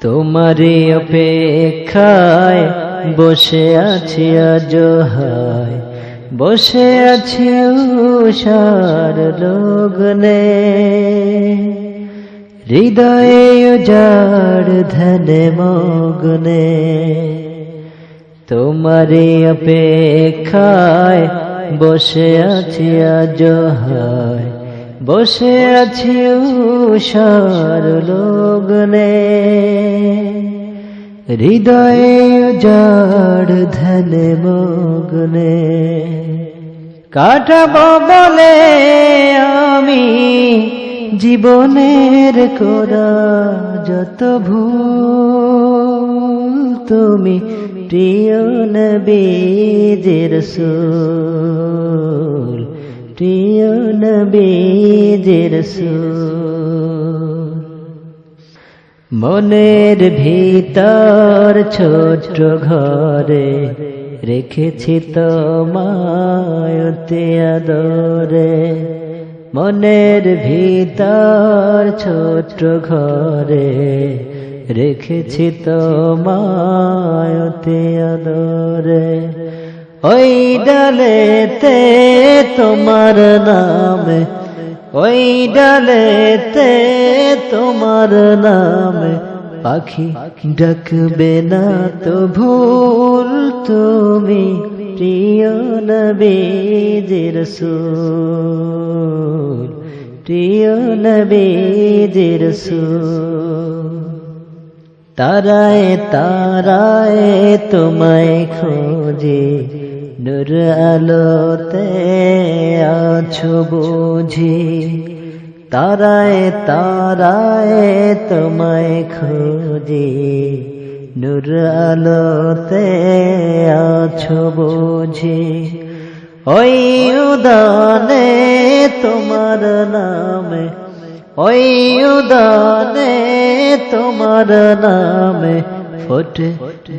তোমারি অপেক্ষায় বসে আছি আজ হায়, বসে আছি উষার লগ্নে, হৃদয়ে উজাড় ধ্যানে মগ্নে। তোমারি অপেক্ষায় বসে আছি আজ হায়, বসে আছি উষার লগ্নে, হৃদয়ে উজাড় ধ্যানে মগ্নে। কাটাবো বলে আমি জীবনের করা যত ভুল, তুমি প্রিয় নবীজি রাসূল, প্রিয় নবীজি রাসূল। মনের ভিতর ছোট্ট ঘরে রেখেছি তোমায় অতি আদরে, মনের ভিতর ছোট্ট ঘরে রেখেছি তোমায় অতি আদরে। ওই ডালেতে তোমার নামে, ওই ডালেতে তোমার নামে পাখি ডাকবে না তো ভুল, তুমি প্রিয় নবীজি রাসূল, প্রিয় নবীজি রাসূল। তারায় তারায় তোমায় খোঁজে, নূর আলোতে আছো বুঝি। তারায় তারায় তোমায় খোঁজে, নূর আলোতে আছো বুঝি। ওই উদানে তোমার নামে, ওই উদানে তোমার নামে ফোটে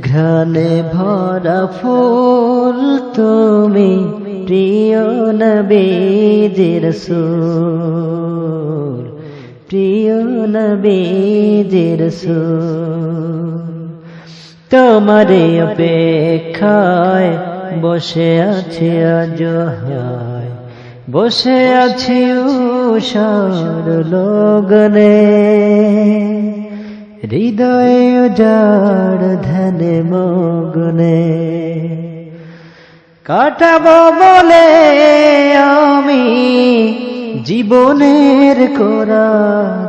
ঘ্রাণে ভরা ফুল, তুমি প্রিয় নবীজি রাসূল, প্রিয় নবীজি রাসূল। তোমারি অপেক্ষায় বসে আছি আজ হায়, বসে আছি উষার লগ্নে, হৃদয়ে উজাড় ধ্যানে মগ্নে। কাটাবো বলে আমি জীবনের করা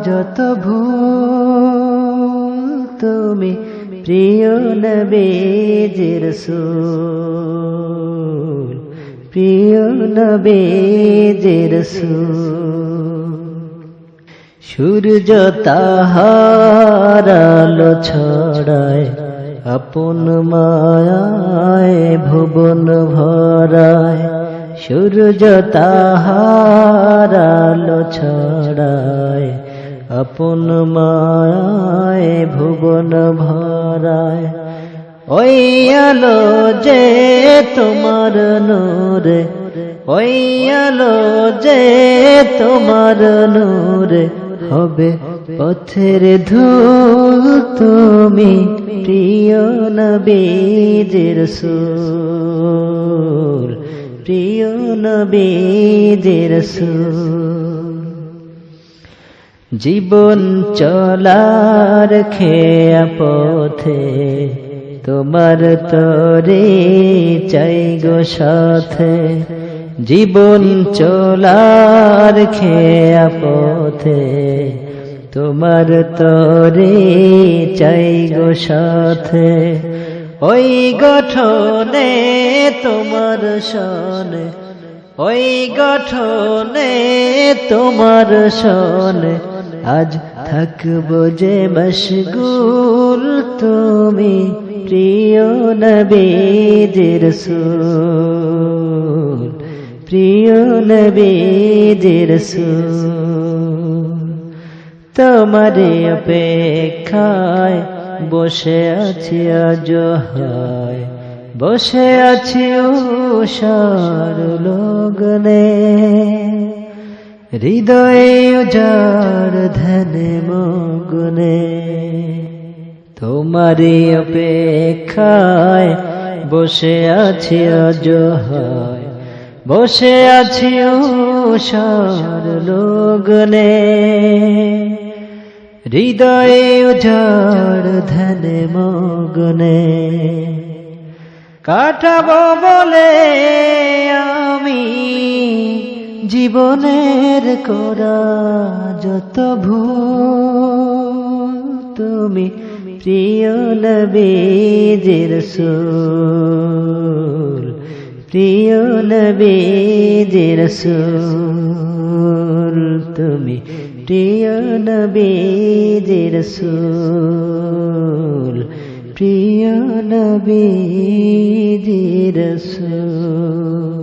যত ভুল, তুমি প্রিয় নবীজি রাসূল, প্রিয় নবীজি রাসূল। সূর্য তাহার আলো ছড়ায়, আপন মায়ায় ভুবন ভরায়। সূর্য তাহার আলো ছড়ায়, আপন মায়ায় ভুবন ভরায়। ওই আলো যে তোমার নূরে, ওই আলো যে তোমার নূরে হবে পথের ধূল, তুমি প্রিয় নবীজি রাসূল, প্রিয় নবীজি রাসূল। জীবন চলার খেয়া পথে তোমার তরে চাই গো সাথে, জীবন চলার খেয়া পথে তোমার তরে চাই গো সাথে। ওই গঠনে তোমার সনে, ওই গঠনে তোমার সনে আজ থাকবো যে মশগুল, তুমি প্রিয় নবীজি রাসূল, প্রিয় নবীজি রাসূল। তোমারি অপেক্ষায় বসে আছি আজ হায়, বসে আছি উষার লগ্নে, হৃদয়ে উজাড় ধ্যানে মগ্নে। তোমারই অপেক্ষায় বসে আছি অজহায়, বসে আছি উষার লগনে, হৃদয়ে উজাড় ধ্যানে মগ্নে। কাটাবো বলে আমি জীবনের করা যত ভুল, তুমি প্রিয় নবীজি রাসূল, প্রিয় নবীজি রাসূল, তুমি প্রিয় নবীজি রাসূল, প্রিয় নবীজি রাসূল।